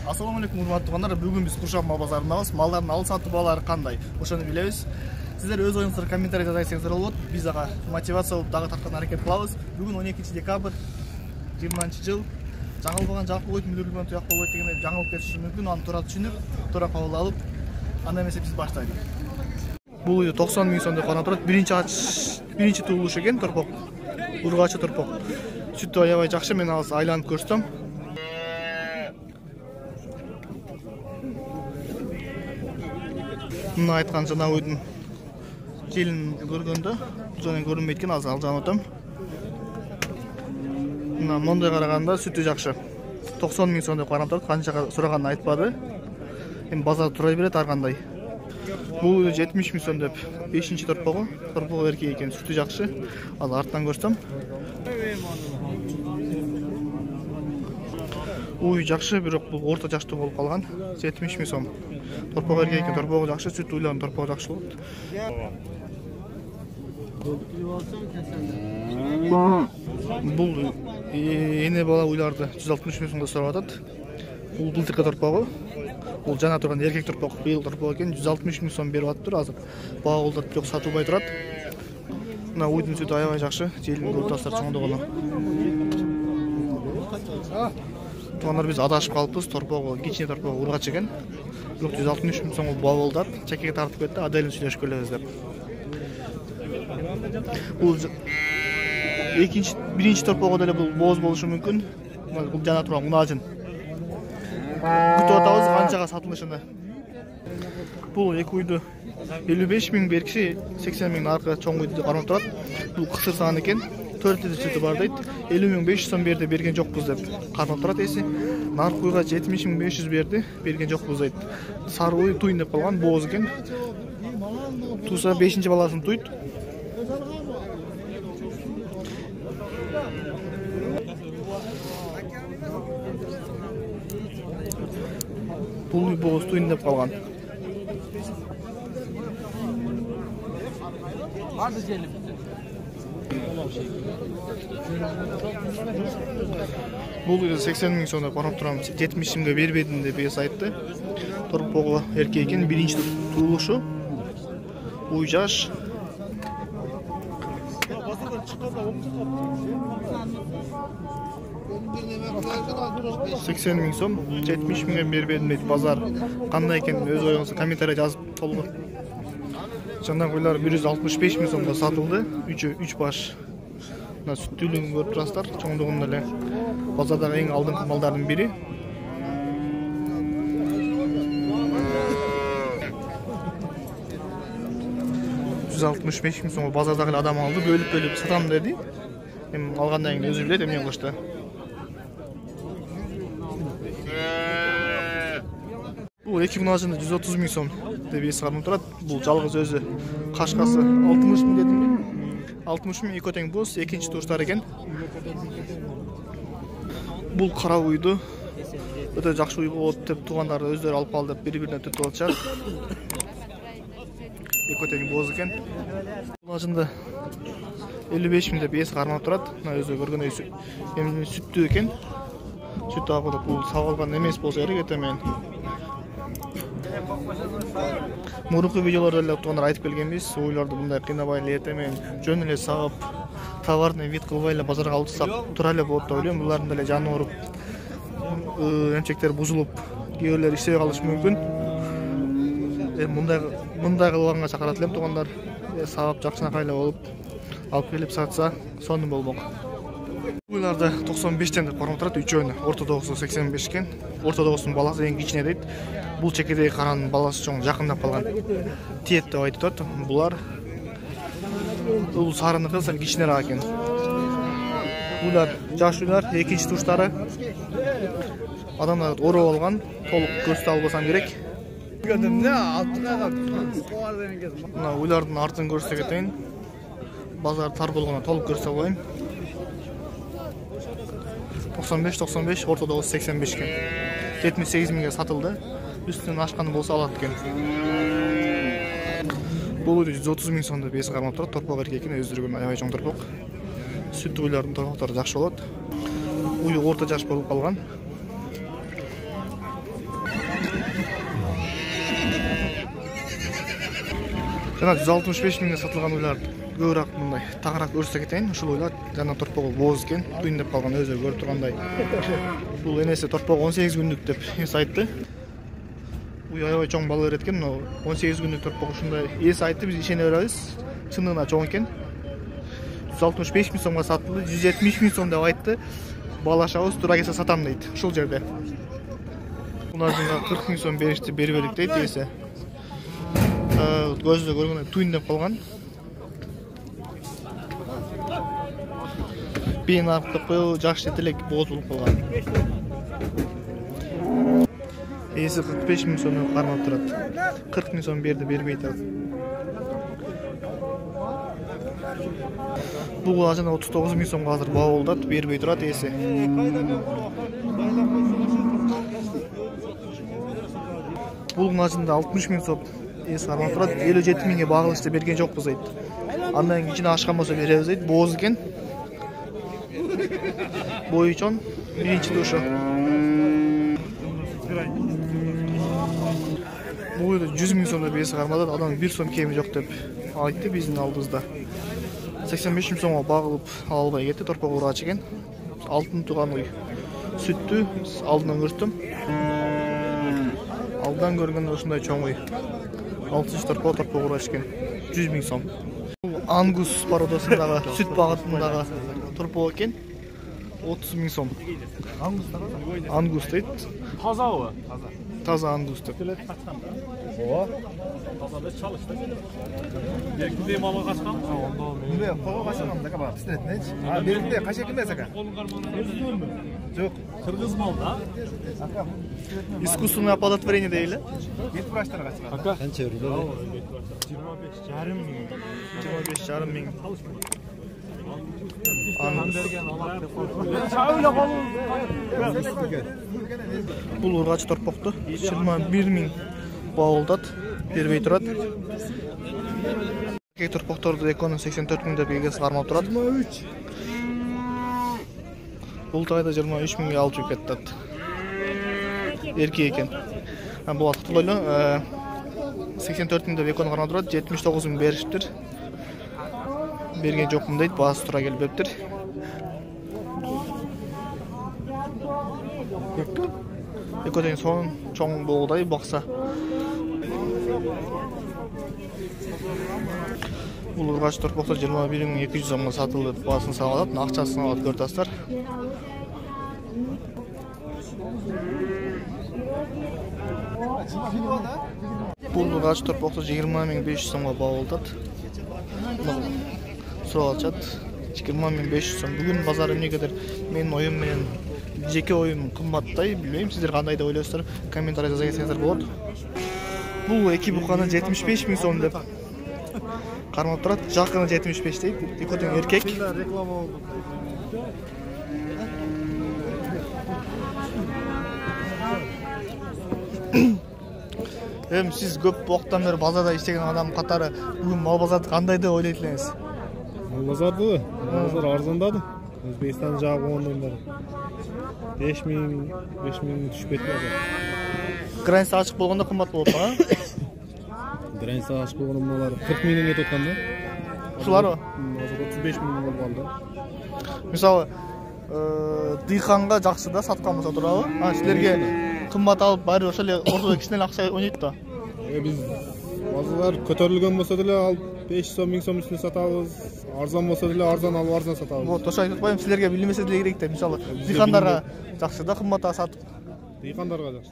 Ассаламу алейкум, урматтуу туугандар. Бүгүн биз Куршам мал базарындабыз. Малдардын алып сатуу баалары кандай? Ошону билебиз. Сиздер өз оюңузду комментарийде жазсаңыздар болот. Биз ага мотивация болуп дагы тарткан аракет кылабыз. Бүгүн 12 декабрь 20-жыл. Жаңылбаган жалпы койт мүдүрүлгөн туяк болбойт дегенде жаңылып кетиши мүмкүн. Аны туура түшүнүп, туура кабыл алып, анда эмесе биз баштайлык. Бул үйдө 90 миң сом деп карап турат. Биринчи туулуш экен, торпок. Ургачы торпок. Сүтү аябай жакшы, мен азыр айланып көрсөм. Мына айткан жана үйдүн желин көргөндө, бул жана көрүнбөйт экен, азыр алжанып атам. Мына мондай караганда сүтү жакшы. 90 миң сом деп карап турат, канчага сураганын айтпады. Эми базарда тура берет ар кандай. Бул 70 миң сом деп 5-чи торпогу эркек экен, сүтү жакшы. Азыр арттан көрсөм. Үй жакшы, бирок бул орто жаштуу болуп калган. 70 миң сом. Торпок эркек экен, торпогу жакшы, сүт уйларын торпогу жакшы болот. Бул эне бала уйларды 160 миң сомго сурап атат. Бул былтыркы торпогу. Бул жана турган эркек торпок, быйыл торпок экен, 160 миң сом берип атыптыр азыр. Баа колдоп жок, сатылбай турат. Мына уйдун сүтү аябай жакшы, желин көрүп чоңдогону. Туугандар, биз адашып калыппыз, торпогу, кичине торпогу ургач экен. Бирок 160 миң сомго баа болду. Чекеге тартып кетти, аделин сүйлөшүп келебиз деп. Бул биринчи торпогу деле бул бооз болушу мүмкүн. Бул жана турган унажын. Күтүп атабыз канчага сатылышыны. Бул эки үйдү 55 миң беркisi 80 миң аркы чоң үйдү кармап турат. Бул кысыр саан экен. 4 литр сүтү бар дейт. 50 миң 500 сом берди, берген жокпуз деп кармап турат эси. Наркы уйга 70 миң 500 берди, берген жокпуз дейт. Сары уй туйын деп калган, бооз экен. Туса 5-чи баласын туйт. Бул уй бооз туйын деп калган. Бул үйдө 80 миң сом деп карап турам, 70 миңге бербедим деп эс айтты. Торпогу эркек экен, биринчи туулушу. Уй жаш. $80 миң сом, 70 миңге бербедим дейт. Базар кандай экен, өз оюңузду комментарийде жазып толук. Жана уйлар 165 миң сомго сатылды, 3 баш. Мына сүттүүлүгүн көрүп турасыздар, чоңдугун эле базардагы эң алдыңкы малдардын бири. $165 миң сомго базардагы адам алды, бөлүп сатам деди. Эми алгандан кийин өзү билет, эмне кылышты. Бул эки мунажыны 130 миң сом деп эс кармап турат. Бул жалгыз өзү кашкасы 60 миң дедим. 60 миң экөө тең боз, экинчи туруштар экен. Бул кара уйду өтө жакшы уй болот деп туугандар өздөрү алып калды деп бири-бирине төтүп атышат. Экөө тең боз экен. Мунажында 55 миң деп эс кармап турат. Мына өзү көргөндөй эми сүттүү экен. Сүт агылып, бул сабалган эмес болсо керек этемен. Мурунку видеолордо эле туугандар айтып келгенбиз, уйларды мындай кыйнабай эле этемен, жөн эле сагып, товарный вид кылбай эле базарга алып чыксак тура эле болот деп ойлойм. Булардын деле жаны ооруп, эмчектер бузулуп, кээ бирлери иштебей калышы мүмкүн. Мындай кылганга чакырат элем туугандар. Сагып жакшынакай эле болуп, алып келип сатса, сонун болмок. Уйларды 95тен деп карап турат, үчөөнү. Ортодогусу 85 экен. Ортодогусунун баласы эң кичине дейт. Бул чекедеги каранын баласы чоң, жакындап калган. Тиет деп айтып атат. Бул сарыныкы кичинерээк экен. Уйлар жаш уйлар, экинчи туруштары. Адамдар ороп алган, толук көрсөтө албасам керек. Мына уйлардын артын көрсөтө кетейин. Базар тар болгондо толук көрсөтө албайм. 95, ортодогусу 85 экен. 78 миңге сатылды. Үстүнөн ашканы болсо алат экен. Бул 130 миң сом деп эс кармап турат. Торпок эркек экен, өздөрүнүн аябай чоң торпок. Сүт уйлардын торпоктору жакшы болот. Уй орто жаш болуп калган. жана 165 миңге сатылган уйлар көбүрөөк мындай тагыраак өрсө кетейин. Ушул уйлар жана торпогу бооз экен, туйун деп калган өзү көрүп тургандай. Бул энеси торпогу 18 күндүк деп эс айтты. Уй аябай чоң бала берет экен, 18 күндүк торпог ушундай эс айтты, биз ишене беребиз. Чындыгында чоң экен. 165 миң сомго сатылды, 170 миң сом деп айтты. Балашабыз туура келсе сатам дейт ушул жерде. Буларга 40 миң сом беришти, бербедик дейт эсе. Көзүдө көргөндөй туйун деп калган. Бейин арып коюу жаш элек бооз болуп калган. Эси 45 миң сом кармап турат. 40 миң сом берди, бербей турат. Бул ажана 39 миң сомго азыр баа болдат, бербей турат эси. Бул ажында 60 миң сом эс кармап турат, 57 миңге багылышты берген жокпуз дейт. Андан кийин ашкан болсо беребиз дейт, бооз экен. Бою чоң, биринчи душу. Бул 100 миң сом деп эс кармады, адам 1 сом кеми жок деп айтты биздин алдыбызда. 85 миң сомго багылып албай кетти, торпогу уурач экен. Алтын туган уй. Сүттү алдынан көрдүм. Алдан көргөндө ушундай чоң уй. 6 торпогу уурач экен. 100 миң сом. Бул ангус породасындагы сүт багытындагы торпог экен. 30 миң сом. Ангус дейт. Тазабы? Таза ангус деп. Ооба. Тазада чалышты. Беркинде малы качкан. Мындай кого качкан дека бар. Пистолетнеч. Беркинде кача кимес экен? Жок. Кыргыз мал да. Искусственное оплодотворение дейли. Бет врачтар качкан. Ака. Канча берди? 25,5 миң. 25,5 миң. Бул ургач торпокту 21 миң баалдат, бербей турат. Кей торпокторду эконун 84 миң деп эгеси кармап турат. 23. Бул тайда 23 миңге алып жүрүп кетет. Эрки экен. Бул актылуу 84 миң деп эконун кармап турат, 79 миң бериштир. Берген жокмун дейт, баасы тура келбептир. Экоден соң чоң болгодай бакса. Бул ургач торпоктор 21 миң 200 сомго сатылды, баасын салат, акчасын алат көртастар. Бул ургач торпоктор 20 миң 500 сомго баа болдат. Суралчат 20 миң 500 сом. Бүгүн базар эмнегедир менин оюм менен жеке оюм кымбаттай, билбейм, сиздер кандай деп ойлойсуздар, комментарий жаза кетсеңиздер болот. Бул эки буканы 75 миң сом деп кармап турат, жакыны 75 дейт. Экотен эркек. Реклама болду. Сиз көп убакыттан бери базарда иштеген адам катары бүгүн мал базарды кандай деп ойлойт элеңиз? Мал базарды, базар арзандады. Өзбекстан жагы ондайлар. 5 миң түшпөйт базар. Граница ачык болгондо кымбат болот, а? Граница ачык болгондо мыналар 40 миңден кетип аткан да. Ушуларбы? Азыр 35 миң болуп калды. Мисалы, дыйканга жакшы да саткан болсо турабы? Силерге кымбат алып, баары ошол эле ортодо кичинеле акча ойнойт да. Биз базалар көтөрүлгөн болсо деле алып 500 сом, 1000 сом үстүнө сатабыз. Арзан болсо деле арзан алып арзан сатабыз. Вот, ошо айтып коем, силерге билмесе деле керек да. Мисалы, дыйкандарга жакшы да кымбатка сатып. Дыйкандарга жакшы.